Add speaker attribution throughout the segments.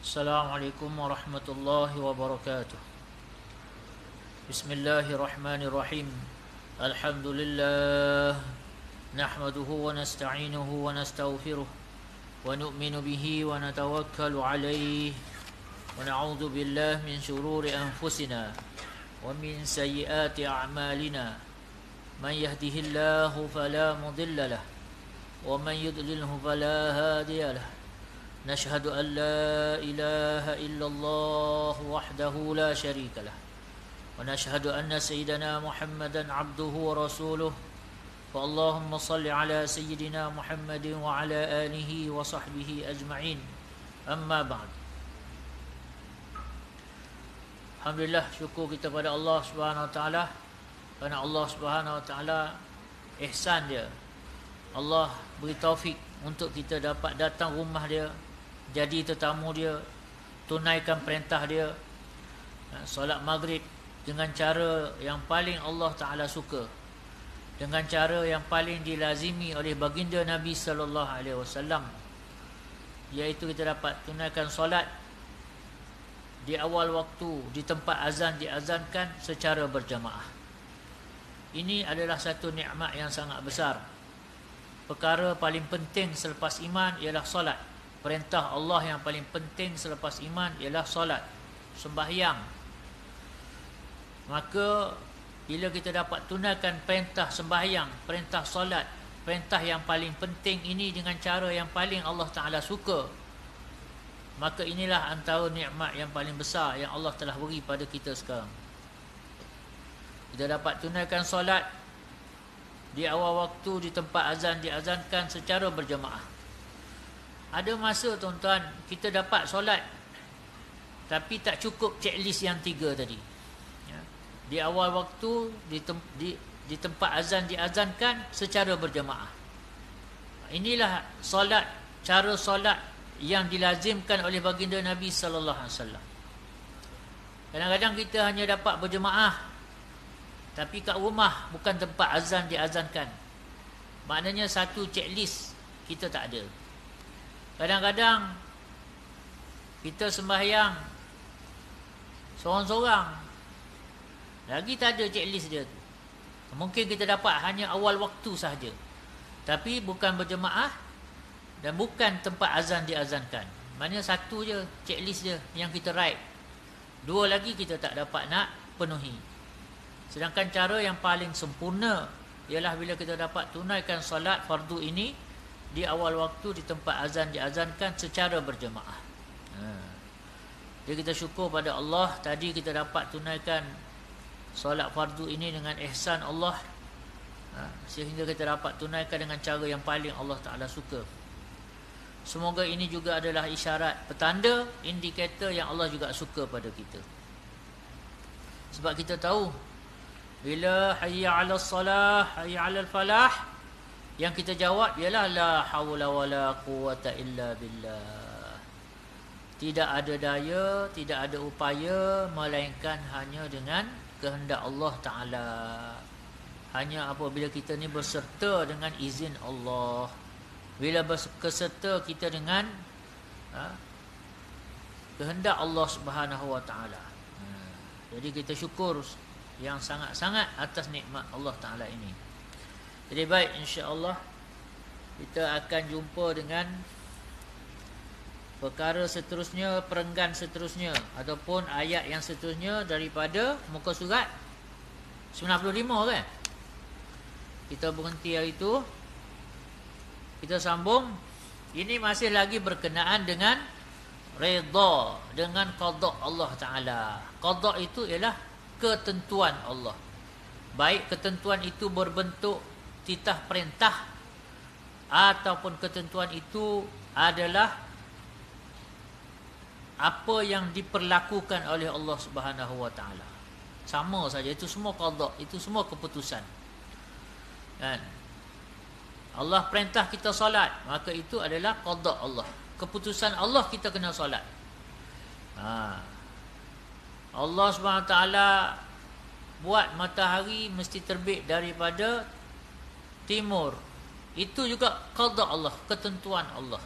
Speaker 1: Assalamualaikum warahmatullahi wabarakatuh. Bismillahirrahmanirrahim. Alhamdulillah. Nahmaduhu wa nasta'inuhu wa nastaghfiruh. Wa nu'minu bihi wa natawakkalu alayhi. Wa na'udzu billahi min shururi anfusina wa min sayyiati a'malina. Man yahdihillahu fala mudilla lahu wa man yudlilhu fala hadiya lahu. نشهد أن لا إله إلا الله وحده لا شريك له ونشهد أن سيدنا محمدا عبده ورسوله فاللهم صل على سيدنا محمد وعلى آله وصحبه أجمعين أما بعد. Alhamdulillah, syukur kita pada Allah Subhanahu Wa Taala, kerana Allah Subhanahu Wa Taala ihsan dia. Allah beri taufik untuk kita dapat datang rumah dia, jadi tetamu dia, tunaikan perintah dia, solat maghrib dengan cara yang paling Allah Ta'ala suka, dengan cara yang paling dilazimi oleh baginda Nabi sallallahu alaihi wasallam, iaitu kita dapat tunaikan solat di awal waktu, di tempat azan diazankan secara berjamaah. Ini adalah satu nikmat yang sangat besar. Perkara paling penting selepas iman ialah solat. Perintah Allah yang paling penting selepas iman ialah solat, sembahyang. Maka bila kita dapat tunaikan perintah sembahyang, perintah solat, perintah yang paling penting ini dengan cara yang paling Allah Ta'ala suka, maka inilah antara nikmat yang paling besar yang Allah telah beri pada kita sekarang. Kita dapat tunaikan solat di awal waktu, di tempat azan diazankan secara berjamaah. Ada masa tuan-tuan kita dapat solat tapi tak cukup checklist yang 3 tadi, ya. Di awal waktu, di tempat azan diazankan secara berjamaah. Inilah solat, cara solat yang dilazimkan oleh baginda Nabi sallallahu alaihi wasallam. Kadang-kadang kita hanya dapat berjamaah tapi kat rumah bukan tempat azan diazankan. Maknanya satu checklist kita tak ada. Kadang-kadang kita sembahyang seorang-seorang, lagi tak ada checklist dia tu. Mungkin kita dapat hanya awal waktu sahaja, tapi bukan berjemaah dan bukan tempat azan diazankan. Maknanya satu je checklist dia yang kita write, 2 lagi kita tak dapat nak penuhi. Sedangkan cara yang paling sempurna ialah bila kita dapat tunaikan solat fardu ini di awal waktu, di tempat azan diazankan secara berjemaah. Jadi kita syukur pada Allah, tadi kita dapat tunaikan solat fardu ini dengan ihsan Allah, sehingga kita dapat tunaikan dengan cara yang paling Allah Ta'ala suka. Semoga ini juga adalah isyarat, petanda, indikator yang Allah juga suka pada kita. Sebab kita tahu bila hayya 'alas salah, hayya 'alal falah, yang kita jawab ialah la haula wala quwata illa billah. Tidak ada daya, tidak ada upaya melainkan hanya dengan kehendak Allah Ta'ala. Hanya apabila kita ni berserta dengan izin Allah, bila berserta kita dengan kehendak Allah Subhanahu Wa Ta'ala. Jadi kita syukur yang sangat-sangat atas nikmat Allah Ta'ala ini. Jadi baik, insya-Allah kita akan jumpa dengan perkara seterusnya, perenggan seterusnya ataupun ayat yang seterusnya daripada muka surat 95 kan. Kita berhenti hari itu, kita sambung. Ini masih lagi berkenaan dengan redha, dengan qada Allah Ta'ala. Qada itu ialah ketentuan Allah. Baik ketentuan itu berbentuk titah perintah ataupun ketentuan itu adalah apa yang diperlakukan oleh Allah Subhanahu Wa Taala. Sama saja, itu semua qada, itu semua keputusan. Kan? Allah perintah kita solat, maka itu adalah qada Allah. Keputusan Allah kita kena solat. Allah Subhanahu Wa Taala buat matahari mesti terbit daripada timur, itu juga qada Allah, ketentuan Allah.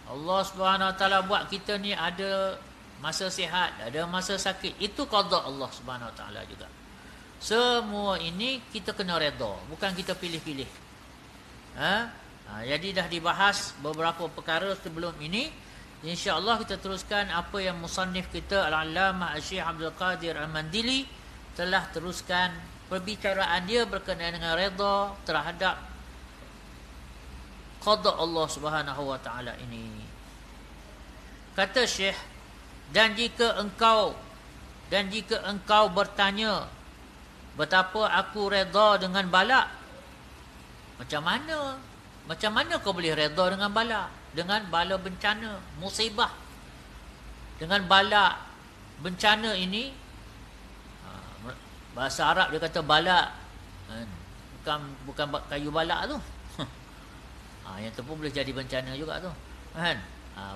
Speaker 1: Allah Subhanahu Wa Taala buat kita ni ada masa sihat, ada masa sakit. Itu qada Allah Subhanahu Wa Taala juga. Semua ini kita kena redha, bukan kita pilih-pilih. Jadi dah dibahas beberapa perkara sebelum ini. InsyaAllah kita teruskan apa yang musannif kita Al-Allamah Syekh Abdul Qadir Al-Mandili telah teruskan perbicaraan dia berkenaan dengan redha terhadap qada Allah Subhanahu Wa Taala ini. Kata Syekh, dan jika engkau bertanya betapa aku redha dengan bala, macam mana kau boleh redha dengan bala? Dengan bala bencana, musibah. Dengan bala bencana ini, bahasa Arab dia kata bala, bukan kayu balak tu. Yang tu pun boleh jadi bencana juga tu, kan?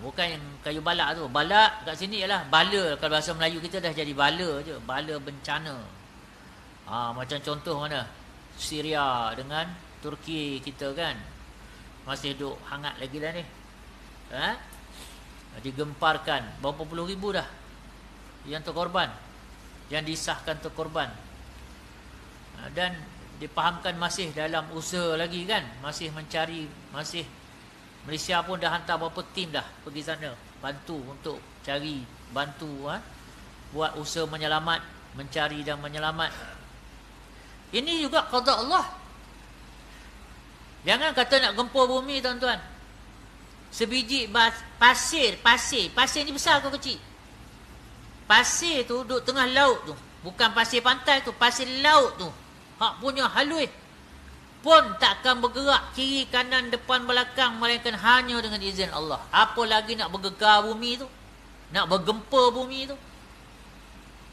Speaker 1: Bukan yang kayu balak tu. Balak kat sini ialah bala. Kalau bahasa Melayu kita dah jadi bala je, bala bencana. Macam contoh mana? Syria dengan Turki kita kan, masih duk hangat lagi dah ni. Digemparkan berapa puluh ribu dah yang terkorban, yang disahkan terkorban. Dan dipahamkan masih dalam usaha lagi kan, masih mencari, masih Malaysia pun dah hantar berapa tim dah pergi sana bantu untuk cari, bantu buat usaha menyelamat, mencari dan menyelamat. Ini juga qada Allah. Jangan kata nak gempur bumi tuan-tuan, sebiji pasir ni besar ke kecil? Pasir tu duduk tengah laut tu, bukan pasir pantai tu, pasir laut tu, hak punya halus pun takkan bergerak kiri kanan depan belakang melainkan hanya dengan izin Allah. Apa lagi nak bergegar bumi tu, nak bergempur bumi tu?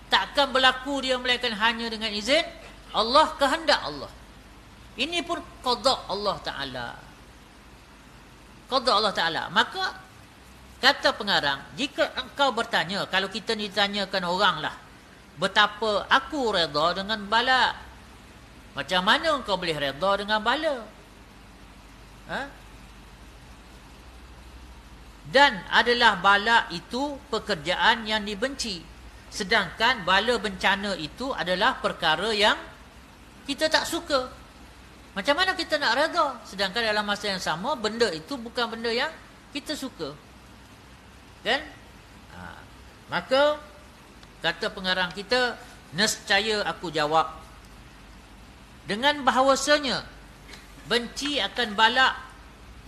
Speaker 1: Takkan berlaku dia melainkan hanya dengan izin Allah, kehendak Allah. Ini pun qada Allah Ta'ala. Qada Allah Ta'ala. Maka kata pengarang, jika engkau bertanya, kalau kita ditanyakan orang lah, betapa aku redha dengan bala, macam mana engkau boleh redha dengan bala? Dan adalah bala itu pekerjaan yang dibenci, sedangkan bala bencana itu adalah perkara yang kita tak suka. Macam mana kita nak redha sedangkan dalam masa yang sama benda itu bukan benda yang kita suka, kan? Maka kata pengarang kita, nescaya aku jawab dengan bahawasanya benci akan bala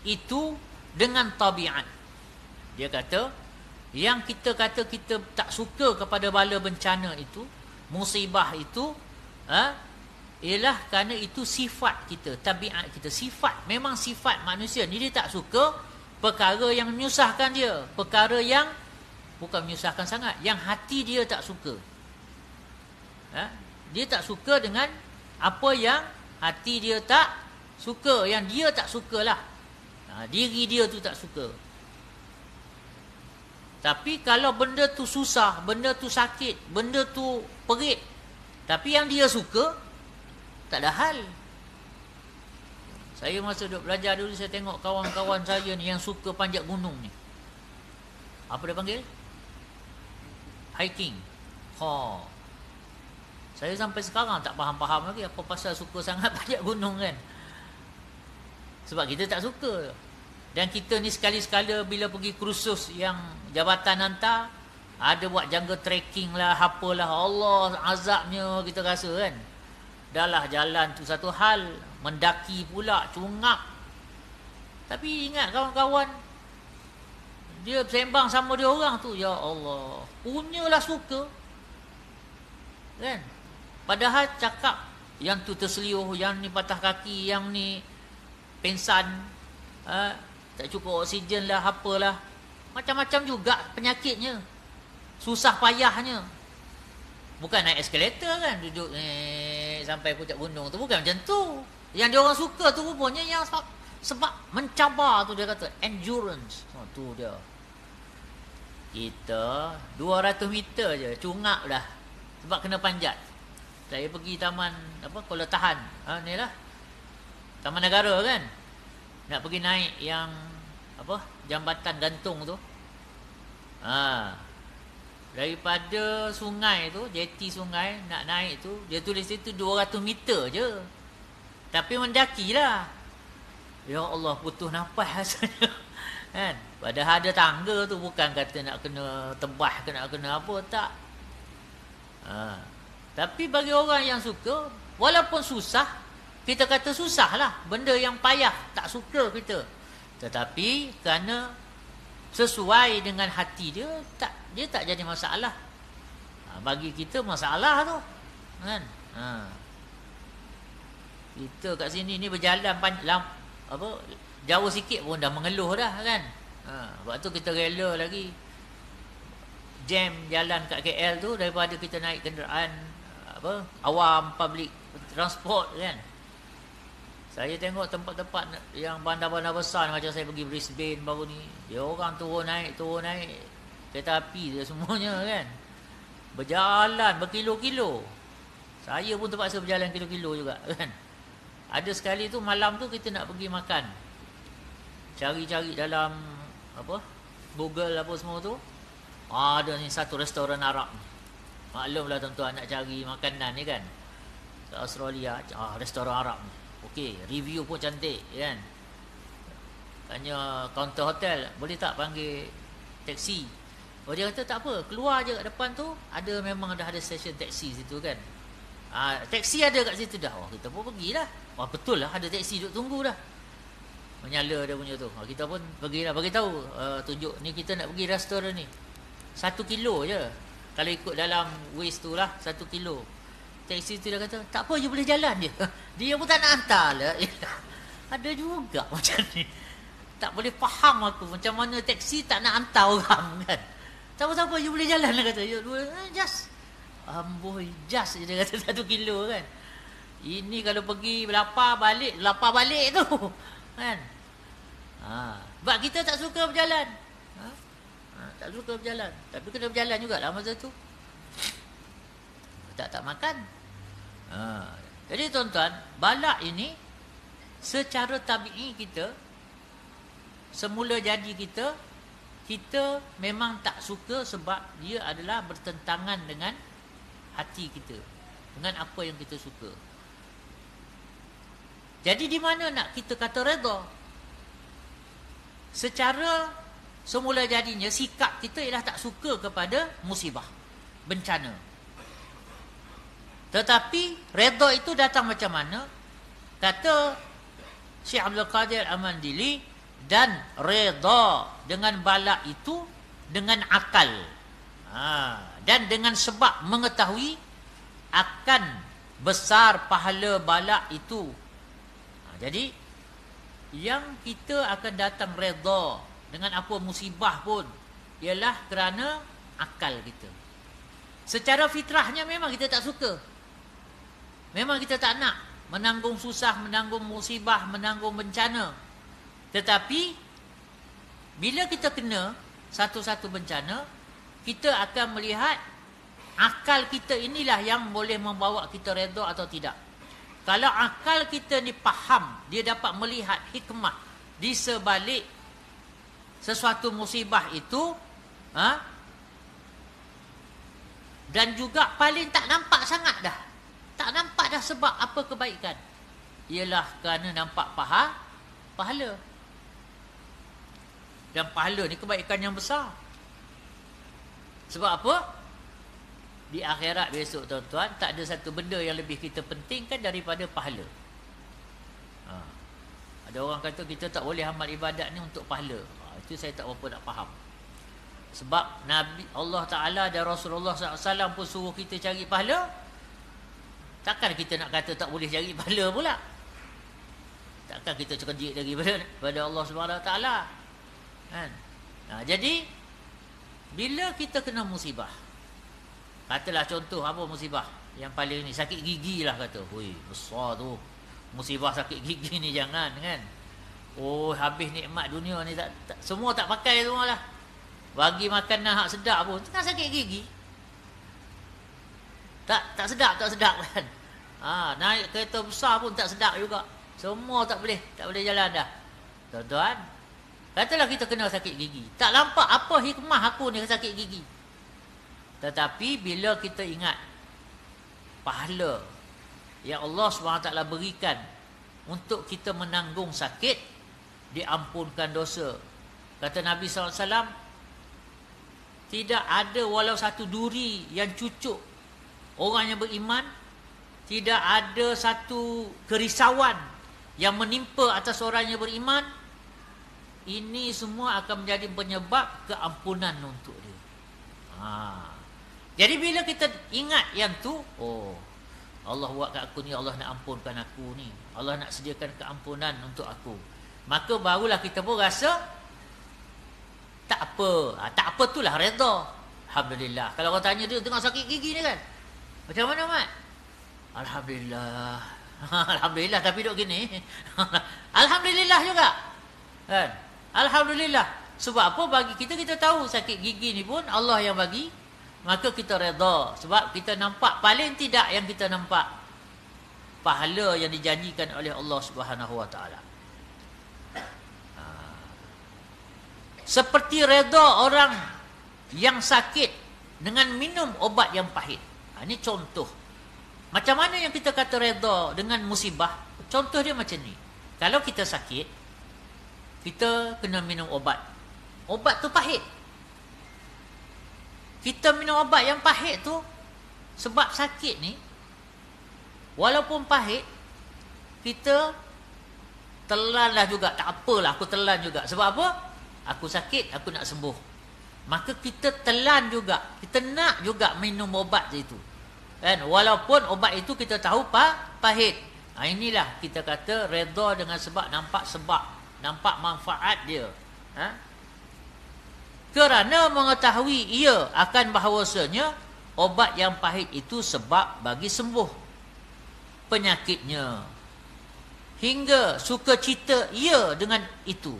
Speaker 1: itu dengan tabiat. Dia kata yang kita kata kita tak suka kepada bala bencana itu, musibah itu, ialah kerana itu sifat kita, tabiat kita, sifat, memang sifat manusia ni. Dia tak suka perkara yang menyusahkan dia, perkara yang bukan menyusahkan sangat, yang hati dia tak suka. Dia tak suka dengan apa yang hati dia tak suka, yang dia tak sukalah. Diri dia tu tak suka. Tapi kalau benda tu susah, benda tu sakit, benda tu perit, tapi yang dia suka, tak ada hal. Saya masa duduk belajar dulu, saya tengok kawan-kawan saya ni yang suka panjat gunung ni. Apa dia panggil? Hiking. Saya sampai sekarang tak faham-faham lagi apa pasal suka sangat panjat gunung kan. Sebab kita tak suka. Dan kita ni sekali-sekala bila pergi kursus yang jabatan hantar, ada buat jungle trekking lah, apalah, Allah azabnya kita rasa kan. Dah lah jalan tu satu hal, mendaki pula, cungap. Tapi ingat kawan-kawan, dia sembang sama dia orang tu, ya Allah, punyalah suka. Kan? Padahal cakap yang tu terseliuh, yang ni patah kaki, yang ni pengsan, tak cukup oksigen lah, apalah. Macam-macam juga penyakitnya, susah payahnya. Bukan naik eskalator kan, duduk sampai puncak gunung tu, bukan macam tu. Yang dia orang suka tu rupanya yang sebab mencabar tu, dia kata endurance. Tu dia. Kita 200 meter je cungap dah sebab kena panjat. Saya pergi taman Kuala Tahan, ni lah Taman Negara kan, nak pergi naik yang jambatan gantung tu. Daripada sungai tu, jeti sungai nak naik tu, dia tulis itu 200 meter je. Tapi mendakilah. Ya Allah, putus nafas rasanya. Kan? Padahal ada tangga tu, bukan kata nak kena tebah ke nak kena apa, tak. Tapi bagi orang yang suka, walaupun susah, kita kata susah lah, benda yang payah, tak suka kita. Tetapi kerana sesuai dengan hati dia tak jadi masalah. Bagi kita masalah tu, kan? Kita kat sini ni berjalan jauh sikit pun dah mengeluh dah, kan? Sebab tu kita rela lagi jam jalan kat KL tu daripada kita naik kenderaan awam, public transport, kan? Saya tengok tempat-tempat yang bandar-bandar besar, macam saya pergi Brisbane baru ni, dia orang turun naik kereta api dia semuanya, kan? Berjalan berkilo-kilo. Saya pun terpaksa berjalan kilo-kilo juga, kan? Ada sekali tu malam tu kita nak pergi makan, cari-cari dalam Google apa semua tu, ada ni satu restoran Arab. Maklumlah tuan-tuan, nak cari makanan ni kan kat Australia, restoran Arab ni. Okey, review pun cantik, kan? Tanya kaunter hotel, boleh tak panggil taksi? Dia kata tak apa, keluar je kat depan tu, memang ada stesen taksi situ, kan? Taksi ada kat situ dah. Kita pun pergilah. Betul lah, ada taksi duduk tunggu dah. Menyala dia punya tu. Kita pun pergilah, bagi tahu, tunjuk ni kita nak pergi restoran ni. 1 kilo je. Kalau ikut dalam Waze tu lah, 1 kilo. Taksi tu dia kata, tak apa, you boleh jalan je. Dia pun tak nak hantar lah. Ada juga macam ni. Tak boleh faham aku macam mana taksi tak nak hantar orang, kan? Tak apa-apa, you boleh jalan lah, kata. Just just dia kata 1 kilo, kan? Ini kalau pergi lapar balik tu, kan? Sebab kita tak suka berjalan. Tak suka berjalan. Tapi kena berjalan jugalah masa tu. Tak makan. Jadi tuan-tuan, balak ini secara tabi'i kita, semula jadi kita memang tak suka sebab dia adalah bertentangan dengan hati kita, dengan apa yang kita suka. Jadi di mana nak kita kata redha? Secara semula jadinya sikap kita ialah tak suka kepada musibah, bencana. Tetapi redha itu datang macam mana? Kata Syekh Abdul Qadir Al-Mandili, dan redha dengan balak itu dengan akal. Dan dengan sebab mengetahui akan besar pahala balak itu. Jadi yang kita akan datang redha dengan apa musibah pun ialah kerana akal kita. Secara fitrahnya memang kita tak suka. Memang kita tak nak menanggung susah, menanggung musibah, menanggung bencana. Tetapi bila kita kena satu-satu bencana, kita akan melihat akal kita inilah yang boleh membawa kita redha atau tidak. Kalau akal kita ni faham, dia dapat melihat hikmah di sebalik sesuatu musibah itu, dan juga paling tak nampak sangat dah. Tak nampak dah sebab apa kebaikan. Ialah kerana nampak pahala. Dan pahala ni kebaikan yang besar. Sebab apa? Di akhirat besok tuan-tuan, tak ada satu benda yang lebih kita pentingkan daripada pahala. Ada orang kata kita tak boleh amal ibadat ni untuk pahala. Itu saya tak berapa nak faham. Sebab Nabi Allah Ta'ala dan Rasulullah SAW pun suruh kita cari pahala. Takkan kita nak kata tak boleh cari pahala pula? Takkan kita cerdik daripada Allah Subhanahu Wa Ta'ala, kan? Jadi bila kita kena musibah, katalah contoh apa musibah yang paling ni, sakit gigi lah kata. Hui, besar tu musibah sakit gigi ni, jangan, kan? Habis nikmat dunia ni, tak semua tak pakai semua lah. Bagi makanan hak sedap pun tengah sakit gigi. Tak sedap kan? Naik kereta besar pun tak sedap juga. Semua tak boleh jalan dah. Tuan-tuan, Katalah kita kena sakit gigi. Tak nampak apa hikmah aku ni sakit gigi. Tetapi bila kita ingat pahala yang Allah SWT berikan untuk kita menanggung sakit, diampunkan dosa. Kata Nabi SAW, tidak ada walau satu duri yang cucuk orang yang beriman, tidak ada satu kerisauan yang menimpa atas orang yang beriman. Ini semua akan menjadi penyebab keampunan untuk dia. Jadi bila kita ingat yang tu, oh, Allah buat kat aku ni, Allah nak ampunkan aku ni, Allah nak sediakan keampunan untuk aku, maka barulah kita pun rasa tak apa. Tak apa tu lah redha. Alhamdulillah. Kalau orang tanya dia tengah sakit gigi ni kan, macam mana Mat? Alhamdulillah. Alhamdulillah, tapi duk gini. Alhamdulillah juga kan? Alhamdulillah. Sebab apa? Bagi kita, kita tahu sakit gigi ni pun Allah yang bagi, maka kita redha. Sebab kita nampak, paling tidak yang kita nampak pahala yang dijanjikan oleh Allah Subhanahu Wa Taala. Seperti redha orang yang sakit dengan minum obat yang pahit. Ini contoh. Macam mana yang kita kata redha dengan musibah? Contoh dia macam ni. Kalau kita sakit, kita kena minum obat. Obat tu pahit. Kita minum obat yang pahit tu sebab sakit ni, walaupun pahit, kita telanlah juga. Tak apalah, aku telan juga. Sebab apa? Aku sakit, aku nak sembuh. Maka kita telan juga. Kita nak juga minum obat itu. Kan? Walaupun obat itu kita tahu pahit. Inilah kita kata redha dengan sebab, nampak manfaat dia. Kerana mengetahui ia akan bahawasanya obat yang pahit itu sebab bagi sembuh penyakitnya, hingga sukacita ia dengan itu.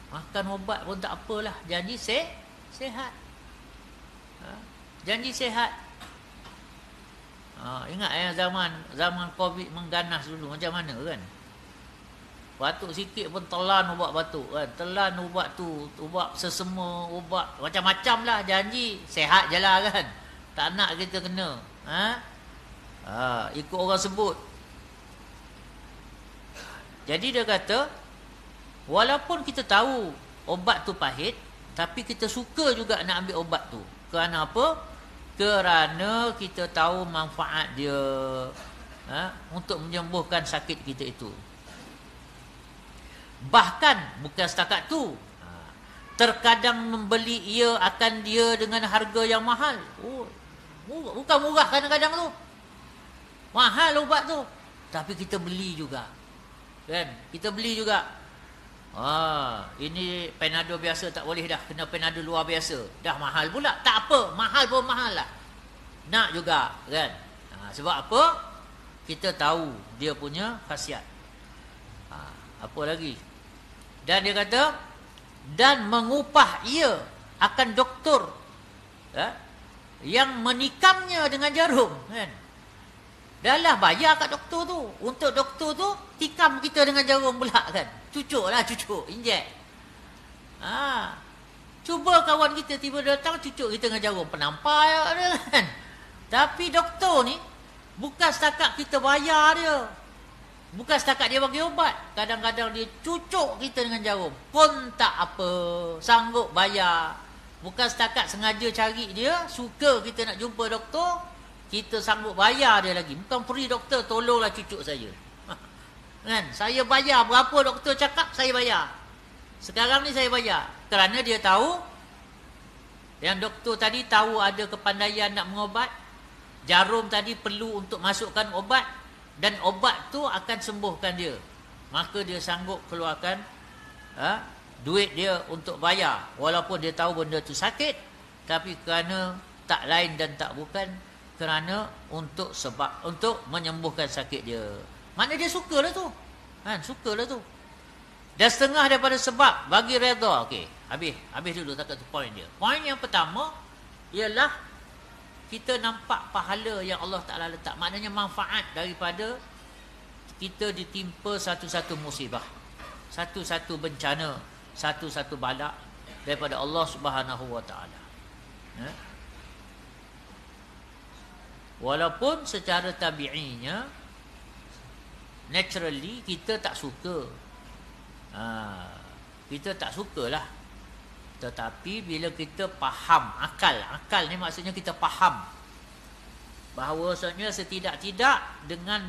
Speaker 1: Makan obat pun tak apalah, janji sehat. Janji sehat. Ingat zaman Covid mengganas dulu macam mana kan? Batuk sikit pun telan ubat batuk kan. Telan ubat tu, ubat sesama, ubat macam-macam lah. Janji sehat je lah kan. Tak nak kita kena ikut orang sebut. Jadi dia kata, walaupun kita tahu obat tu pahit, tapi kita suka juga nak ambil obat tu. Kerana apa? Kerana kita tahu manfaat dia untuk menyembuhkan sakit kita itu. Bahkan bukan setakat tu, terkadang membeli ia akan dia dengan harga yang mahal. Bukan murah kadang-kadang tu, mahal ubat tu, tapi kita beli juga kan? Kita beli juga. Ini Panadol biasa tak boleh dah, kena Panadol luar biasa. Dah mahal pula. Tak apa, mahal pun mahal lah, nak juga kan? Sebab apa? Kita tahu dia punya khasiat. Apa lagi? Dan dia kata, dan mengupah ia akan doktor yang menikamnya dengan jarum kan? Dah lah bayar kat doktor tu. Untuk doktor tu tikam kita dengan jarum pula kan? Cucuk, injek. Cuba kawan kita tiba datang cucuk kita dengan jarum, penampai dia kan? Tapi doktor ni bukan setakat kita bayar dia, bukan setakat dia bagi obat, kadang-kadang dia cucuk kita dengan jarum pun tak apa, sanggup bayar. Bukan setakat sengaja cari dia, suka kita nak jumpa doktor, kita sanggup bayar dia lagi. Bukan free, doktor tolonglah cucuk saya kan? Saya bayar, berapa doktor cakap saya bayar. Sekarang ni saya bayar. Kerana dia tahu, yang doktor tadi tahu ada kepandaian nak mengobat. Jarum tadi perlu untuk masukkan obat, dan obat tu akan sembuhkan dia. Maka dia sanggup keluarkan duit dia untuk bayar. Walaupun dia tahu benda tu sakit, tapi kerana tak lain dan tak bukan, kerana untuk menyembuhkan sakit dia. Mana dia sukalah tu kan? Sukalah tu. Dan setengah daripada sebab bagi redha. Okey, habis dulu takat tu poin dia. Poin yang pertama ialah kita nampak pahala yang Allah Ta'ala letak. Maknanya manfaat daripada kita ditimpa satu-satu musibah. satu-satu bencana, satu-satu bala daripada Allah Subhanahu wa taala. Walaupun secara tabi'inya, naturally kita tak suka. Kita tak sukalah. Tetapi bila kita faham, akal ni maksudnya kita faham bahawasanya setidak-tidak dengan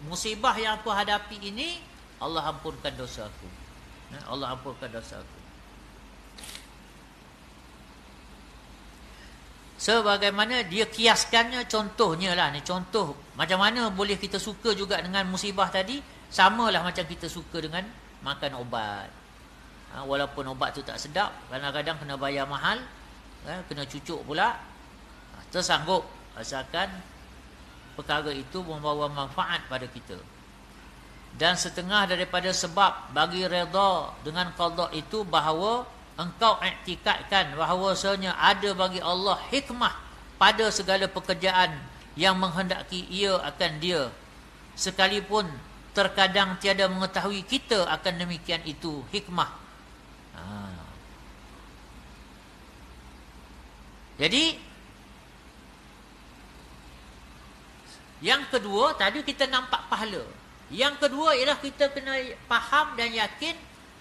Speaker 1: musibah yang aku hadapi ini, Allah ampunkan dosa aku. Allah ampunkan dosa aku. Sebagaimana dia kiaskannya, contohnya lah ni, contoh macam mana boleh kita suka juga dengan musibah tadi, samalah macam kita suka dengan makan ubat. Walaupun ubat tu tak sedap, kadang-kadang kena bayar mahal, kena cucuk pula, tersanggup asalkan perkara itu membawa manfaat pada kita. Dan setengah daripada sebab bagi redha dengan qada itu bahawa engkau iktikadkan bahawasanya ada bagi Allah hikmah pada segala pekerjaan yang menghendaki ia akan dia, sekalipun terkadang tiada mengetahui kita akan demikian itu hikmah. Jadi yang kedua tadi kita nampak pahala. Yang kedua ialah kita kena faham dan yakin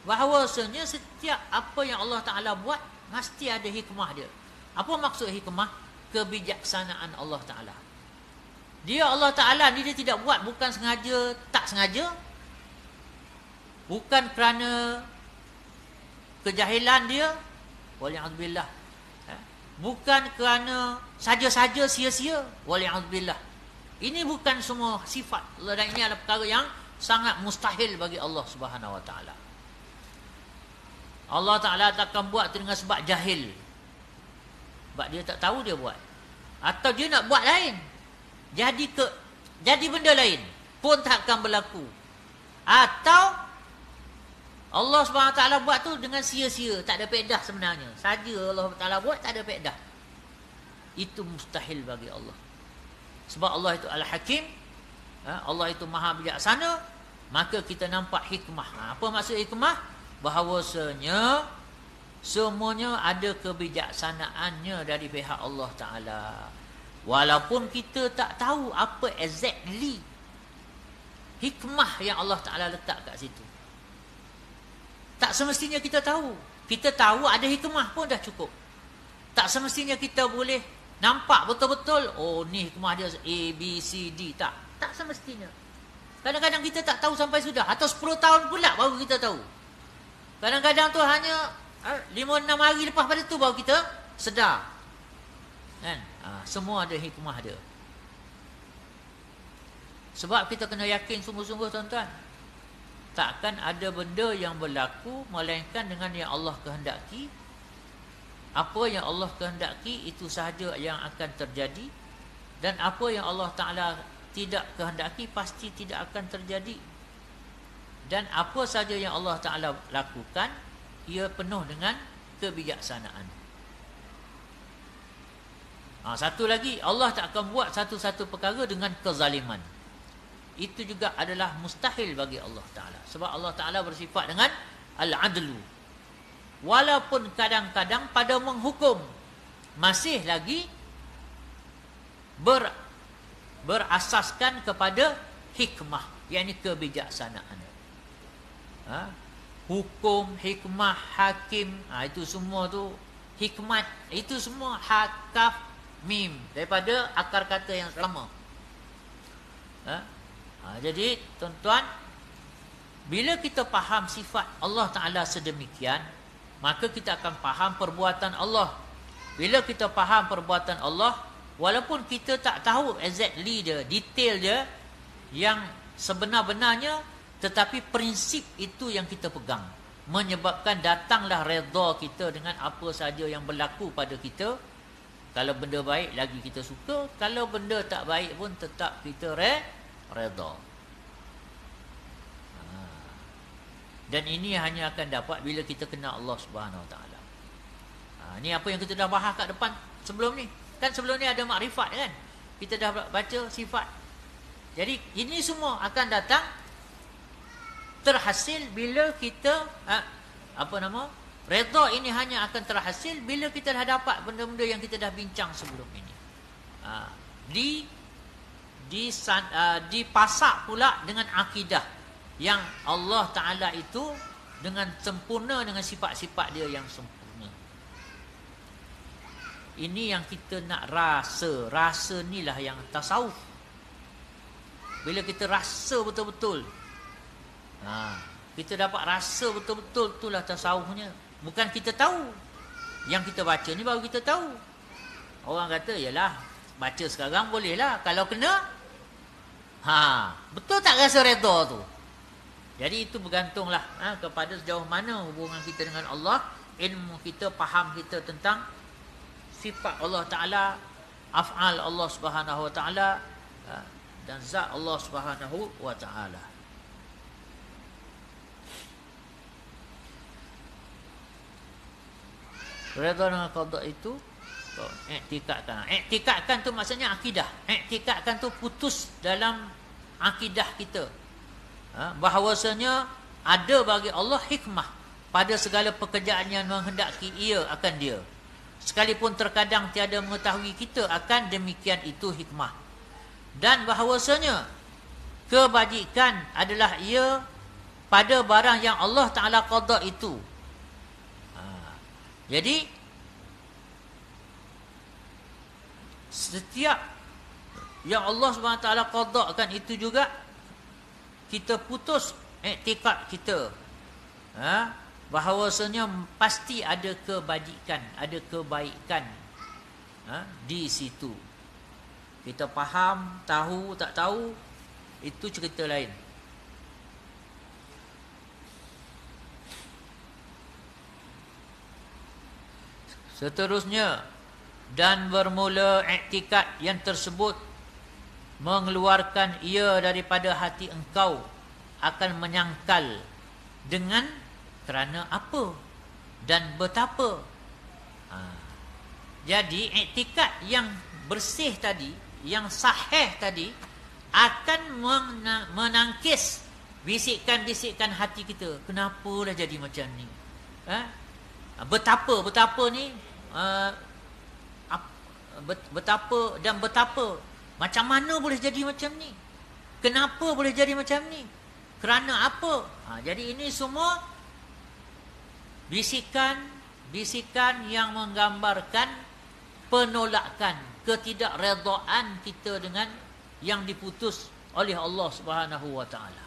Speaker 1: bahawasanya setiap apa yang Allah Ta'ala buat mesti ada hikmah dia. Apa maksud hikmah? Kebijaksanaan Allah Ta'ala. Dia Allah Ta'ala ni dia tidak buat bukan sengaja, tak sengaja. Bukan kerana kejahilan dia, wali'adzubillah. Bukan kerana saja-saja sia-sia, wali'adzubillah. Ini bukan semua sifat Allah, dan ini adalah perkara yang sangat mustahil bagi Allah Subhanahu Wa Ta'ala. Allah Ta'ala takkan buat itu dengan sebab jahil, sebab dia tak tahu dia buat, atau dia nak buat lain, jadi benda lain pun takkan berlaku, atau Allah Subhanahu Wa Ta'ala buat tu dengan sia-sia, tak ada faedah sebenarnya, saja Allah Ta'ala buat tak ada faedah. Itu mustahil bagi Allah. Sebab Allah itu Al-Hakim, Allah itu Maha Bijaksana. Maka kita nampak hikmah. Apa maksud hikmah? Bahawasanya semuanya ada kebijaksanaannya dari pihak Allah Ta'ala. Walaupun kita tak tahu apa exactly hikmah yang Allah Ta'ala letak kat situ. Tak semestinya kita tahu. Kita tahu ada hikmah pun dah cukup. Tak semestinya kita boleh nampak betul-betul, oh ni hikmah dia A, B, C, D. Tak semestinya. Kadang-kadang kita tak tahu sampai sudah, atau 10 tahun pula baru kita tahu. Kadang-kadang tu hanya 5-6 hari lepas pada tu baru kita sedar. Kan? Semua ada hikmah dia. Sebab kita kena yakin sungguh-sungguh tuan-tuan, takkan ada benda yang berlaku melainkan dengan yang Allah kehendaki. Apa yang Allah kehendaki itu sahaja yang akan terjadi, dan apa yang Allah Ta'ala tidak kehendaki pasti tidak akan terjadi. Dan apa sahaja yang Allah Ta'ala lakukan, ia penuh dengan kebijaksanaan. Satu lagi, Allah tak akan buat satu-satu perkara dengan kezaliman. Itu juga adalah mustahil bagi Allah Ta'ala. Sebab Allah Ta'ala bersifat dengan Al-Adlu. Walaupun kadang-kadang pada menghukum masih lagi berasaskan kepada hikmah, yakni kebijaksanaan. Hukum, hikmah, hakim, itu semua tu hikmat, itu semua hakaf mim daripada akar kata yang sama. Jadi tuan-tuan, bila kita faham sifat Allah Ta'ala sedemikian, maka kita akan faham perbuatan Allah. Bila kita faham perbuatan Allah, walaupun kita tak tahu exactly dia, detail dia yang sebenar-benarnya, tetapi prinsip itu yang kita pegang, menyebabkan datanglah redha kita dengan apa saja yang berlaku pada kita. Kalau benda baik lagi kita suka, kalau benda tak baik pun tetap kita redha. Dan ini hanya akan dapat bila kita kenal Allah Subhanahu Wa Ta'ala. Ini apa yang kita dah bahas kat depan sebelum ni. Kan sebelum ni ada makrifat kan. Kita dah baca sifat. Jadi ini semua akan datang terhasil bila kita redha ini hanya akan terhasil bila kita dah dapat benda-benda yang kita dah bincang sebelum ini. Dipasak pula dengan akidah yang Allah Ta'ala itu dengan sempurna, dengan sifat-sifat dia yang sempurna. Ini yang kita nak rasa. Rasa inilah yang tasawuf. Bila kita rasa betul-betul, kita dapat rasa betul-betul, itulah tasawufnya. Bukan kita tahu. Yang kita baca ni baru kita tahu. Orang kata, yalah, baca sekarang bolehlah. Kalau kena, betul tak rasa redha tu? Jadi itu bergantunglah kepada sejauh mana hubungan kita dengan Allah, ilmu kita, faham kita tentang sifat Allah Ta'ala, af'al Allah Subhanahu Wa Ta'ala, dan zat Allah Subhanahu Wa Ta'ala. Redha dengan qada itu i'tikadkan. I'tikadkan tu maksudnya akidah. I'tikadkan tu putus dalam akidah kita. Bahawasanya ada bagi Allah hikmah pada segala pekerjaan yang menghendaki ia akan dia. Sekalipun terkadang tiada mengetahui kita akan demikian itu hikmah. Dan bahawasanya kebajikan adalah ia pada barang yang Allah Ta'ala qada itu. Jadi setiap yang Allah SWT qadakkan itu juga kita putus i'tikad kita, bahawasanya pasti ada kebajikan, ada kebaikan di situ. Kita faham, tahu, tak tahu, itu cerita lain. Seterusnya, dan bermula i'tikad yang tersebut mengeluarkan ia daripada hati engkau akan menyangkal dengan kerana apa dan betapa. Jadi i'tikad yang bersih tadi, yang sahih tadi, akan menangkis bisikan-bisikan hati kita. Kenapa dah jadi macam ni? Betapa ni, betapa macam mana boleh jadi macam ni, kenapa boleh jadi macam ni, kerana apa. Jadi ini semua bisikan yang menggambarkan penolakan, ketidakredaan kita dengan yang diputus oleh Allah Subhanahu Wa Taala.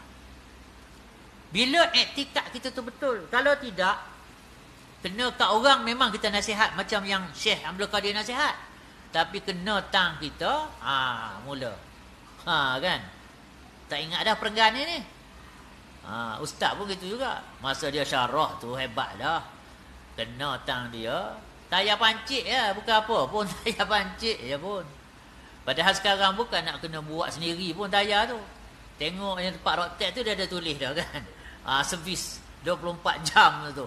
Speaker 1: Bila i'tikad kita tu betul, kalau tidak, kena kat orang memang kita nasihat macam yang Syekh Abdul Qadir nasihat. Tapi kena tang kita, mula. Kan? Tak ingat dah perenggan ni. Ustaz pun gitu juga. Masa dia syarah tu hebat dah. Kena tang dia, tayar pancit ya, bukan apa pun tayar pancit je pun. Padahal sekarang bukan nak kena buat sendiri pun tayar tu. Tengok yang tempat rotek tu dia ada tulis dah kan. Servis 24 jam tu.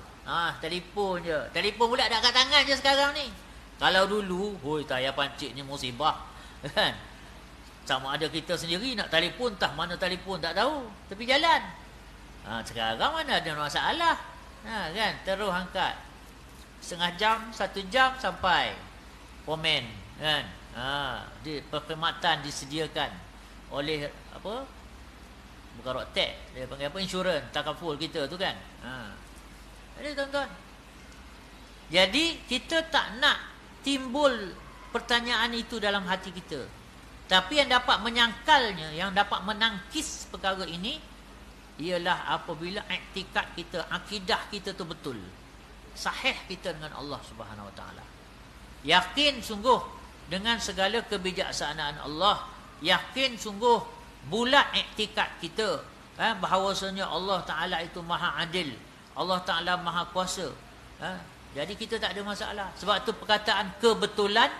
Speaker 1: Telefon je. Telefon pula dah kat tangan je sekarang ni. Kalau dulu, tayar pancit ni musibah. Kan? Sama ada kita sendiri nak telefon, entah mana telefon tak tahu. Tepi jalan. Sekarang mana ada masalah. Kan? Terus angkat. Setengah jam, 1 jam sampai. Komen. Kan? Di perkhidmatan disediakan oleh apa? Bukan rotek. Dia panggil apa? Insurans. Takaful kita tu kan. Jadi tuan-tuan. Jadi kita tak nak timbul pertanyaan itu dalam hati kita. Tapi yang dapat menyangkalnya, yang dapat menangkis perkara ini, ialah apabila i'tikad kita, akidah kita tu betul. Sahih kita dengan Allah Subhanahu Wa Taala. Yakin sungguh dengan segala kebijaksanaan Allah. Yakin sungguh bulat i'tikad kita, bahawasanya Allah Ta'ala itu maha adil. Allah Ta'ala maha kuasa. Jadi kita tak ada masalah. Sebab tu perkataan kebetulan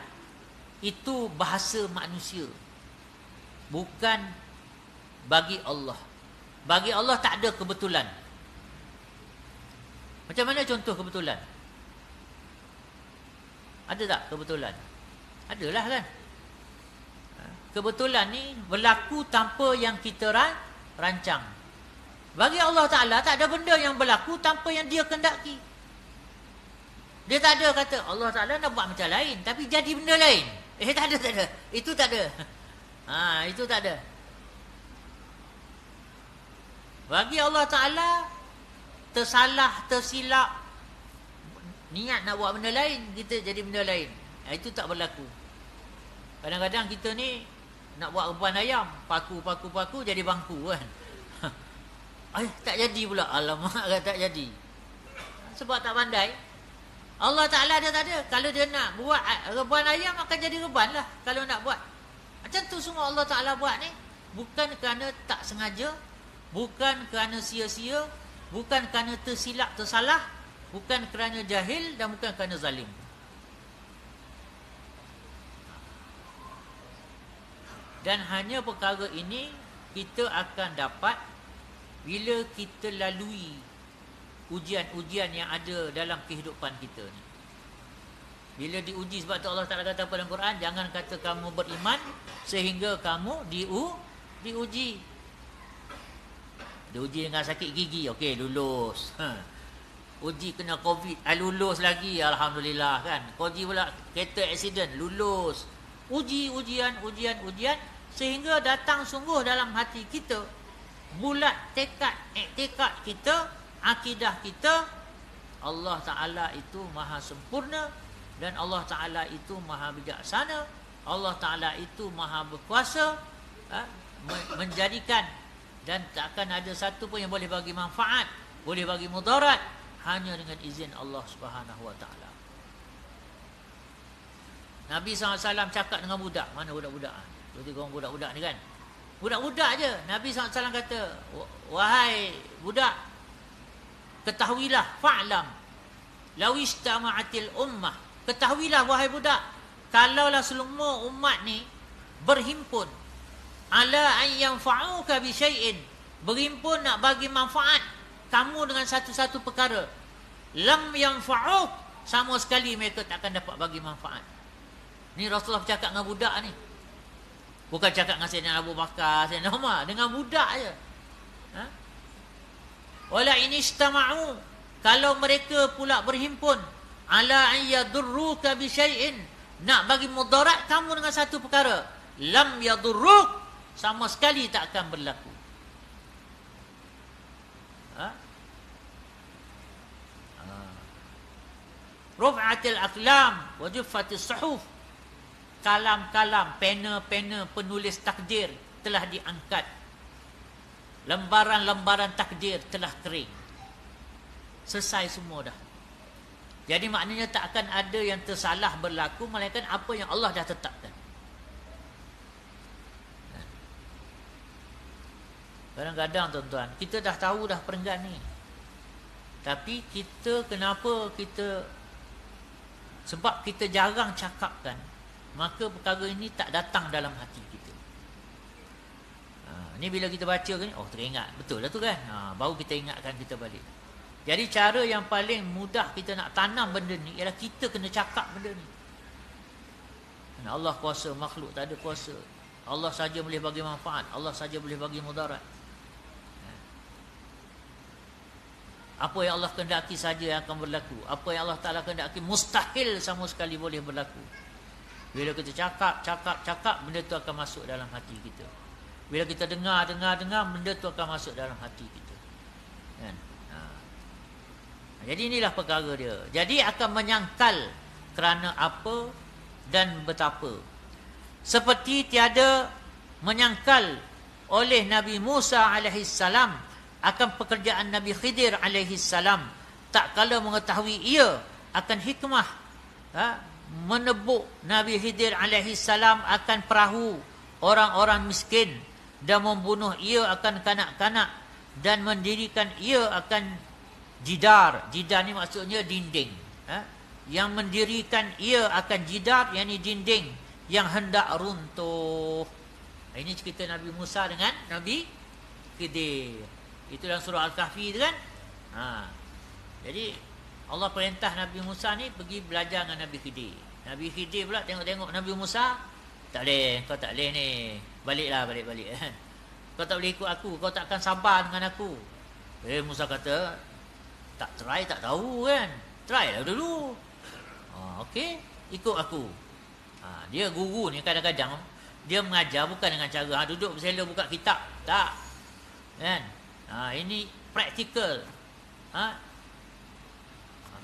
Speaker 1: itu bahasa manusia, bukan bagi Allah. Bagi Allah tak ada kebetulan. Macam mana contoh kebetulan? Ada tak kebetulan? Adalah kan. Kebetulan ni berlaku tanpa yang kita rancang. Bagi Allah Ta'ala tak ada benda yang berlaku tanpa yang dia kendaki. Dia tak ada kata Allah Ta'ala nak buat macam lain tapi jadi benda lain. Tak ada. Itu tak ada. Itu tak ada. Bagi Allah Ta'ala tersalah, tersilap, niat nak buat benda lain, kita jadi benda lain. Itu tak berlaku. Kadang-kadang kita ni nak buat reban ayam, paku jadi bangku kan. Tak jadi pula. Alamak, tak jadi. Sebab tak pandai. Allah Ta'ala dia tak ada. Kalau dia nak buat reban ayam, akan jadi reban lah. Kalau nak buat. Macam tu semua Allah Ta'ala buat ni. Bukan kerana tak sengaja. Bukan kerana sia-sia. Bukan kerana tersilap, tersalah. Bukan kerana jahil. Dan bukan kerana zalim. Dan hanya perkara ini kita akan dapat bila kita lalui ujian-ujian yang ada dalam kehidupan kita ni. Bila diuji, sebab tu Allah Ta'ala kata pada Al-Quran, jangan kata kamu beriman sehingga kamu diuji. Diuji dengan sakit gigi, okey, lulus. Uji kena COVID, lulus lagi, alhamdulillah kan. Uji pula kereta accident, lulus. Ujian, sehingga datang sungguh dalam hati kita, bulat tekad kita, akidah kita, Allah Ta'ala itu maha sempurna, dan Allah Ta'ala itu maha bijaksana, Allah Ta'ala itu maha berkuasa menjadikan, dan takkan ada satu pun yang boleh bagi manfaat, boleh bagi mudarat, hanya dengan izin Allah Subhanahu Wa Ta'ala. Nabi SAW cakap dengan budak. Mana budak-budak? Berarti korang budak-budak ni kan? Budak-budak je. Nabi SAW kata, wahai budak, ketahuilah, fa'lam, lawistama'atil ummah. Ketahuilah, wahai budak, kalaulah semua umat ni berhimpun, ala an yanfa'uka bi syai'in, berhimpun nak bagi manfaat kamu dengan satu-satu perkara, lam yanfa'uk, sama sekali mereka tak akan dapat bagi manfaat. Ni Rasulullah bercakap dengan budak ni. Bukan cakap dengan Sayyidina Abu Bakar, Sayyidina Umar, dengan budak je. Wala inistama'u, kalau mereka pula berhimpun, ala an yadurruka bi syai'in, nak bagi mudarat kamu dengan satu perkara, lam yadurruk, sama sekali tak akan berlaku. Ruf'atil aqlam wa juffatis suhuf, kalam-kalam, pena-pena penulis takdir telah diangkat, lembaran-lembaran takdir telah kering, selesai semua dah. Jadi maknanya tak akan ada yang tersalah berlaku, melainkan apa yang Allah dah tetapkan. Kadang-kadang tuan-tuan, kita dah tahu dah perenggan ni, tapi kita kenapa sebab kita jarang cakapkan, maka perkara ini tak datang dalam hati kita. Ni bila kita baca kan, teringat, betul lah tu kan. Baru kita ingatkan, kita balik. Jadi cara yang paling mudah kita nak tanam benda ni ialah kita kena cakap benda ni. Allah kuasa, makhluk tak ada kuasa. Allah saja boleh bagi manfaat, Allah saja boleh bagi mudarat. Apa yang Allah kehendaki saja yang akan berlaku. Apa yang Allah Ta'ala kehendaki mustahil sama sekali boleh berlaku. Bila kita cakap, benda tu akan masuk dalam hati kita. Bila kita dengar, benda tu akan masuk dalam hati kita. Kan? Jadi inilah perkara dia. Jadi akan menyangkal kerana apa dan betapa. Seperti tiada menyangkal oleh Nabi Musa alaihissalam akan pekerjaan Nabi Khidir alaihissalam, tak kala mengetahui ia akan hikmah menebuk Nabi Khidir alaihissalam akan perahu orang-orang miskin, dan membunuh ia akan kanak-kanak, dan mendirikan ia akan jidar. Jidar ni maksudnya dinding. Yang mendirikan ia akan jidar, yakni dinding yang hendak runtuh. Ini cerita Nabi Musa dengan Nabi Khidir. Itu dalam surah Al-Kahfi tu kan. Jadi Allah perintah Nabi Musa ni pergi belajar dengan Nabi Khidir. Nabi Khidir pula tengok-tengok Nabi Musa, tak boleh, kau tak boleh ni. Balik. Kau tak boleh ikut aku, kau tak akan sabar dengan aku. Musa kata, tak try tak tahu kan. Try lah dulu. Okey, ikut aku. Dia guru ni kadang-kadang dia mengajar bukan dengan cara duduk bersela buka kitab. Tak. Kan? Ini praktikal.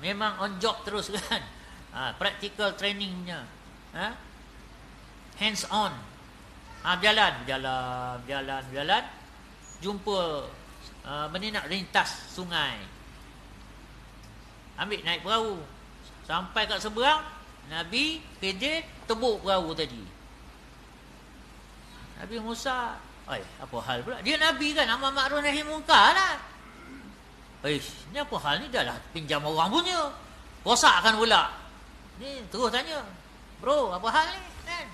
Speaker 1: Memang on job terus kan. Practical trainingnya. Hands on. Berjalan. Jumpa nak rintas sungai. Ambil naik perahu. Sampai kat seberang, Nabi Khidir tebuk perahu tadi. Nabi Musa, apa hal pula? Dia Nabi kan, amar makruf nahi munkar lah. Ni apa hal ni? Dah lah pinjam orang punya. Rosakkan pula. Ni terus tanya, bro, apa hal ni? Kan?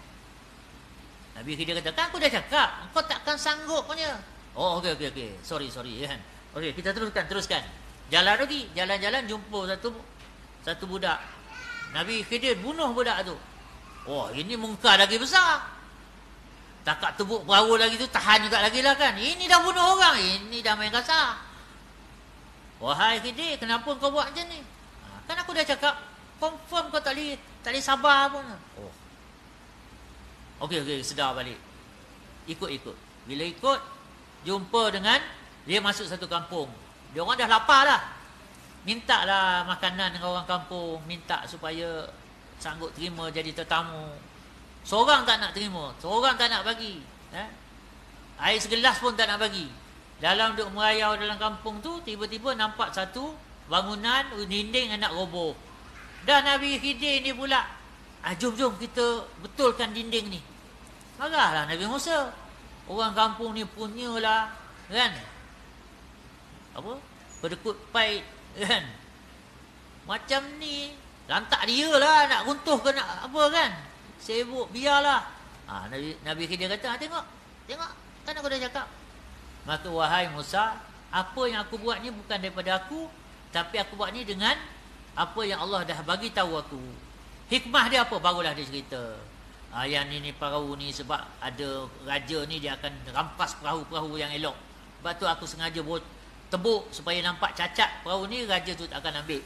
Speaker 1: Nabi Khidir kata, kan aku dah cakap, kau takkan sanggup punya. Okey. Sorry kan. Okey, kita teruskan. Jalan lagi, jalan jumpa satu budak. Nabi Khidir bunuh budak tu. Ini munkar lagi besar. Takat tebuk perahu lagi tu, tahan juga lagi lah kan. Ini dah bunuh orang, ini dah main kasar. Wahai Khidir, kenapa kau buat macam ni? Kan aku dah cakap, confirm kau tak boleh sabar pun. Okey, sedar balik. Ikut. Bila ikut, jumpa dengan, dia masuk satu kampung. Dia orang dah lapar dah. Minta lah makanan dengan orang kampung. Minta supaya sanggup terima jadi tetamu. Seorang tak nak terima. Seorang tak nak bagi. Air segelas pun tak nak bagi. Dalam duk merayau dalam kampung tu, tiba-tiba nampak satu bangunan, dinding nak roboh. Dan Nabi Khidir ni pula, jom kita betulkan dinding ni. Marahlah Nabi Musa. Orang kampung ni punyalah, kan? Berdekut pait, kan? Macam ni, lantak dia lah, nak runtuh ke nak apa kan? Sibuk, biarlah. Nabi Khidir kata, tengok, kan aku dah cakap. Maka wahai Musa, apa yang aku buat ni bukan daripada aku, tapi aku buat ni dengan apa yang Allah dah bagi tahu aku. Hikmah dia apa? Barulah dia cerita. Yang ni perahu ni sebab ada raja ni, dia akan rampas perahu-perahu yang elok. Sebab tu aku sengaja tebuk supaya nampak cacat perahu ni, raja tu tak akan ambil.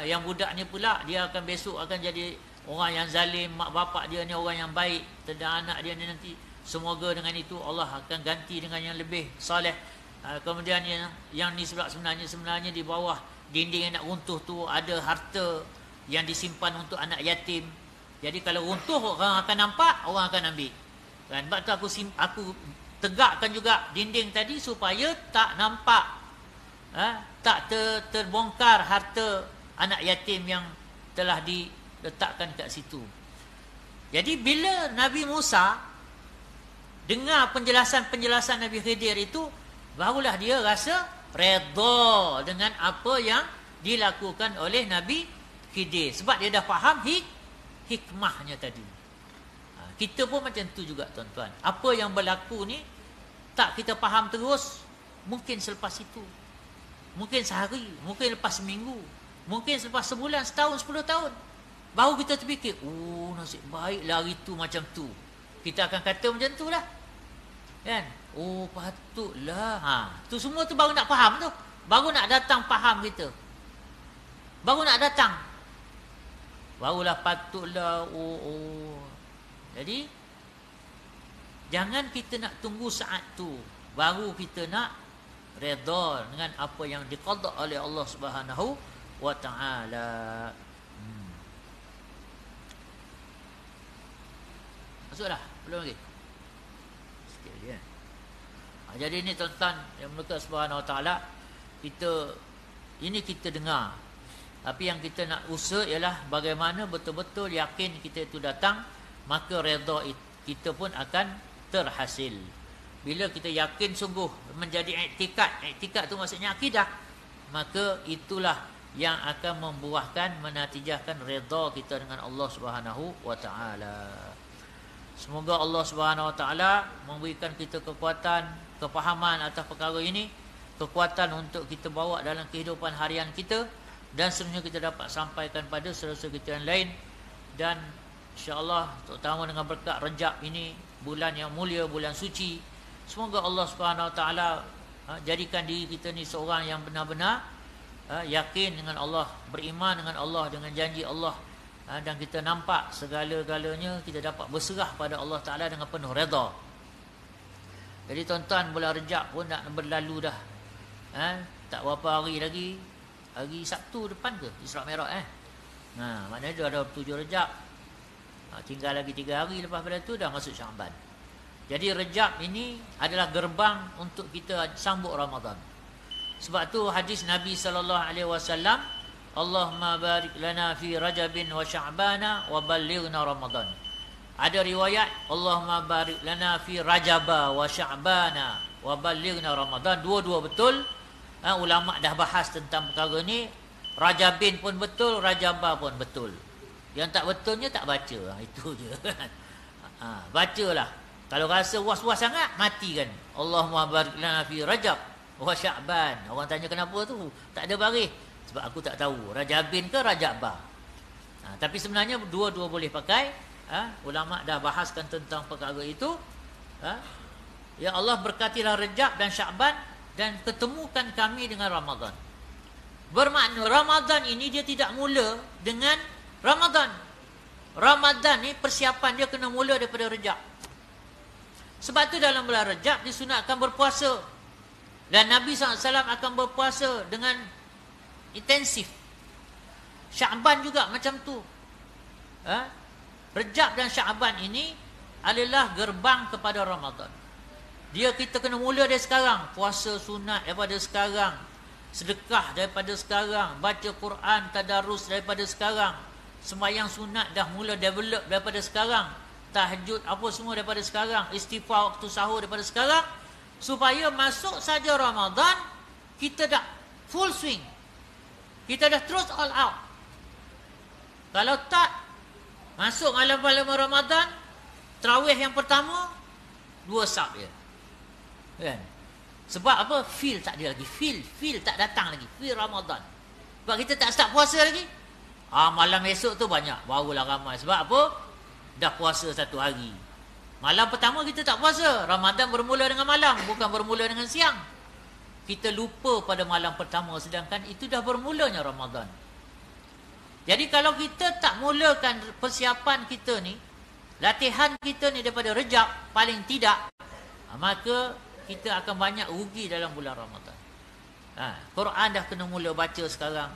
Speaker 1: Yang budak ni pula, dia akan besok akan jadi orang yang zalim. Mak bapak dia ni orang yang baik, dan anak dia ni nanti semoga dengan itu Allah akan ganti dengan yang lebih soleh. Kemudian yang ni sebenarnya di bawah dinding yang nak runtuh tu ada harta yang disimpan untuk anak yatim. Jadi kalau runtuh, orang akan nampak, orang akan ambil. Kan? Sebab tu aku tegakkan juga dinding tadi supaya tak nampak, tak terbongkar harta anak yatim yang telah diletakkan kat situ. Jadi bila Nabi Musa dengar penjelasan Nabi Khidir itu, barulah dia rasa redha dengan apa yang dilakukan oleh Nabi Khidir. Sebab dia dah faham hikmahnya tadi. Kita pun macam tu juga tuan-tuan. Apa yang berlaku ni tak kita faham terus, mungkin selepas itu, mungkin sehari, mungkin lepas seminggu, mungkin selepas sebulan, setahun, 10 tahun, baru kita terfikir, nasib baiklah hari tu macam tu. Kita akan kata macam tu lah, kan? Patutlah. Tu semua tu baru nak faham tu, baru nak datang faham kita, baru nak datang, barulah patutlah. Jadi jangan kita nak tunggu saat tu baru kita nak redha dengan apa yang diqada oleh Allah Subhanahu wa taala. Masuklah, belum lagi. Sikit lagi kan. Jadi ini tuan-tuan yang mulakan Subhanahu wa taala, kita dengar. Tapi yang kita nak usaha ialah bagaimana betul-betul yakin kita itu datang, maka redha kita pun akan terhasil. Bila kita yakin sungguh menjadi iktikad tu maksudnya akidah, maka itulah yang akan membuahkan, menatijahkan redha kita dengan Allah Subhanahu wa taala. Semoga Allah Subhanahu wa taala memberikan kita kekuatan, kefahaman atas perkara ini, kekuatan untuk kita bawa dalam kehidupan harian kita, dan seterusnya kita dapat sampaikan pada saudara-saudara kita yang lain. Dan insya-Allah terutama dengan berkat Rejab ini, bulan yang mulia, bulan suci, semoga Allah Subhanahu wa taala Jadikan diri kita ni seorang yang benar-benar yakin dengan Allah, beriman dengan Allah, dengan janji Allah, dan kita nampak segala-galanya kita dapat berserah pada Allah Ta'ala dengan penuh redha. Jadi tuan-tuan, bulan Rejab pun nak berlalu dah. Tak berapa hari lagi, hari Sabtu depan ke Isra' Mi'raj. Maknanya dah ada 7 Rejab. Tinggal lagi 3 hari lepas pada tu dah masuk Syaban. Jadi Rejab ini adalah gerbang untuk kita sambut Ramadan. Sebab tu hadis Nabi SAW, Allahumma barik lana fi Rajabin wa Sya'bana wa ballighna Ramadan. Ada riwayat Allahumma barik lana fi Rajaba wa Sya'bana wa ballighna Ramadan. Dua-dua betul. Ulama dah bahas tentang perkara ni. Rajabin pun betul, Rajaba pun betul. Yang tak betulnya tak baca. Itu je. Bacalah. Kalau rasa was-was sangat, matikan. Allahumma barik lana fi Rajab wa Sya'ban. Orang tanya kenapa tu? Tak ada baris. Sebab aku tak tahu. Rajabin ke Rajabah. Tapi sebenarnya dua-dua boleh pakai. Ulama dah bahaskan tentang perkara itu. Ya Allah, berkatilah Rejab dan Sya'ban dan ketemukan kami dengan Ramadan. Bermakna Ramadan ini dia tidak mula dengan Ramadan. Ramadan ni persiapan dia kena mula daripada Rejab. Sebab tu dalam bulan Rejab disunatkan berpuasa. Dan Nabi SAW akan berpuasa dengan intensif. Sya'ban juga macam tu. Rejab dan Sya'ban ini adalah gerbang kepada Ramadan. Kita kena mula dari sekarang. Puasa sunat daripada sekarang. Sedekah daripada sekarang. Baca Quran, tadarus daripada sekarang. Sembahyang sunat dah mula develop daripada sekarang. Tahajud apa semua daripada sekarang. Istighfar waktu sahur daripada sekarang. Supaya masuk saja Ramadan, kita dah full swing. Kita dah terus all out. Kalau tak, masuk malam-malam Ramadan, tarawih yang pertama, 2 sab je. Kan? Sebab apa? Feel tak ada lagi. Feel tak datang lagi. Feel Ramadan. Sebab kita tak start puasa lagi. Malam esok tu banyak. Barulah ramai. Sebab apa? Dah puasa 1 hari. Malam pertama kita tak puasa. Ramadan bermula dengan malam, bukan bermula dengan siang. Kita lupa pada malam pertama, sedangkan itu dah bermulanya Ramadan. Jadi kalau kita tak mulakan persiapan kita ni, latihan kita ni daripada Rejab, paling tidak, maka kita akan banyak rugi dalam bulan Ramadan. Quran dah kena mula baca sekarang.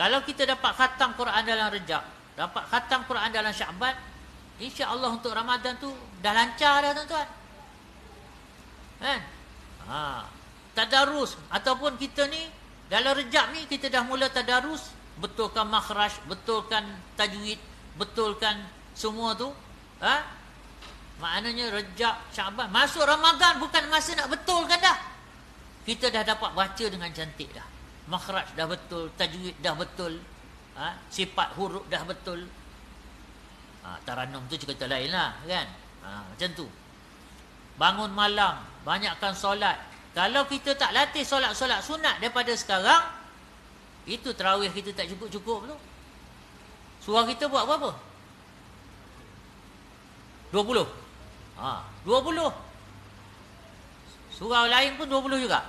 Speaker 1: Kalau kita dapat khatam Quran dalam Rejab, dapat khatam Quran dalam Sya'ban, insya-Allah untuk Ramadan tu dah lancar dah tuan-tuan. Kan? Tadarus ataupun kita ni dalam Rejab ni kita dah mula tadarus, betulkan makhraj, betulkan tajwid, betulkan semua tu. Maknanya Rejab, Sya'ban, masuk Ramadan bukan masa nak betulkan dah. Kita dah dapat baca dengan cantik dah. Makhraj dah betul, tajwid dah betul, sifat huruf dah betul. Taranum tu cerita lain lah, kan? Macam tu. Bangun malam, banyakkan solat. Kalau kita tak latih solat-solat sunat daripada sekarang, itu tarawih kita tak cukup-cukup tu. Surah kita buat berapa? 20. 20. Surah lain pun 20 juga.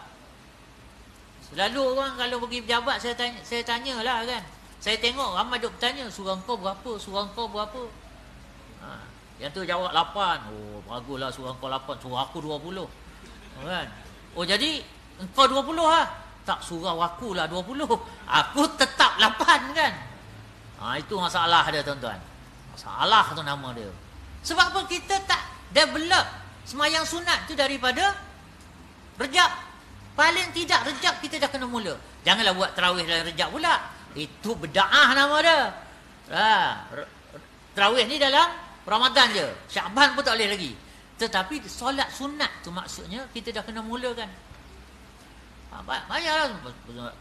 Speaker 1: Selalu orang kalau pergi pejabat, saya tanyalah kan. Saya tengok ramai duk bertanya, surah kau berapa? Surah kau berapa? Yang tu jawab 8. Baguslah surah kau 8, surah aku 20. Kan? Jadi engkau 20 lah. Tak, surah aku lah 20. Aku tetap 8 kan. Itu masalah dia tuan-tuan. Masalah tu nama dia. Sebab apa? Kita tak develop sembahyang sunat tu daripada Rejab. Paling tidak Rejab kita dah kena mula. Janganlah buat tarawih dalam Rejab pula. Itu bid'ah nama dia. Tarawih ni dalam Ramadan je. Sya'ban pun tak boleh lagi. Tetapi solat sunat tu maksudnya kita dah kena mulakan. Banyaklah.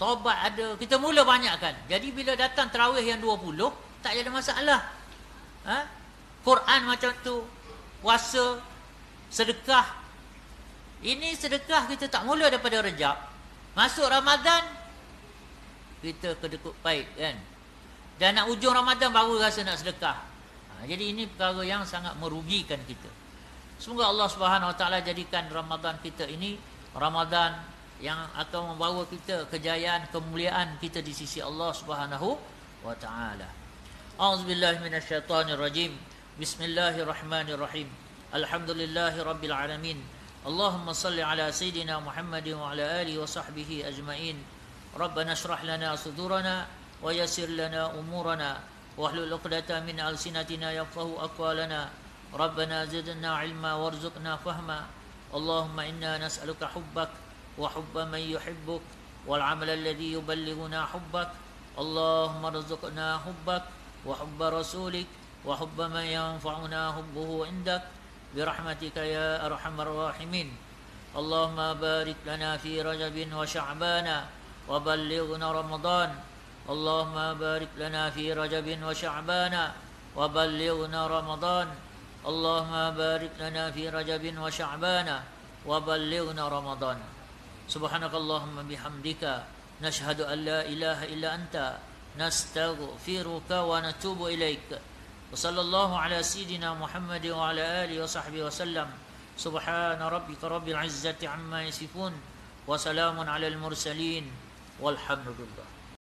Speaker 1: Taubat ada. Kita mula banyak kan. Jadi bila datang tarawih yang 20, tak ada masalah. Quran macam tu. Puasa. Sedekah. Ini sedekah kita tak mula daripada Rejab. Masuk Ramadan, kita kedekut baik kan. Dan nak ujung Ramadan baru rasa nak sedekah. Jadi ini perkara yang sangat merugikan kita. Semoga Allah Subhanahu Wa Taala jadikan Ramadan kita ini Ramadan yang akan membawa kita kejayaan, kemuliaan kita di sisi Allah Subhanahu wa taala. A'udzubillahi minasyaitonirrajim. Bismillahirrahmanirrahim. Alhamdulillahirabbil alamin. Allahumma salli ala sayidina Muhammadin wa ala alihi wa sahbihi ajmain. Rabbana shrah lana sudurana wa yassir lana umurana wahlul 'uqdatam min alsinatina yafqahu aqwalana. Rabbana zidna 'ilma warzuqna fahma. Allahumma inna nas'aluka hubbak wa hubba man yuhibbuk wal 'amala alladhi yuballighuna hubbak. Allahumma rzuqna hubbak wa hubba rasulik wa hubba man yanfa'una hubbuhu 'indak birahmatika ya arhamar rahimin. Allahumma barik lana fi Rajabin wa Sya'bana wa ballighna Ramadan. Allahumma barik lana fi Rajabin wa Sya'bana wa ballighna Ramadan. Allahumma barik lana fi Rajabin wa Sya'bana wa ballighna Ramadan. Subhanakallahumma bihamdika nashhadu an la ilaha illa anta nastaghfiruka wa natubu ilaik. وصلى الله على سيدنا محمد وعلى آله وصحبه وسلم. سبحان ربك رب العزة عما يصفون وسلام على المرسلين والحمد لله.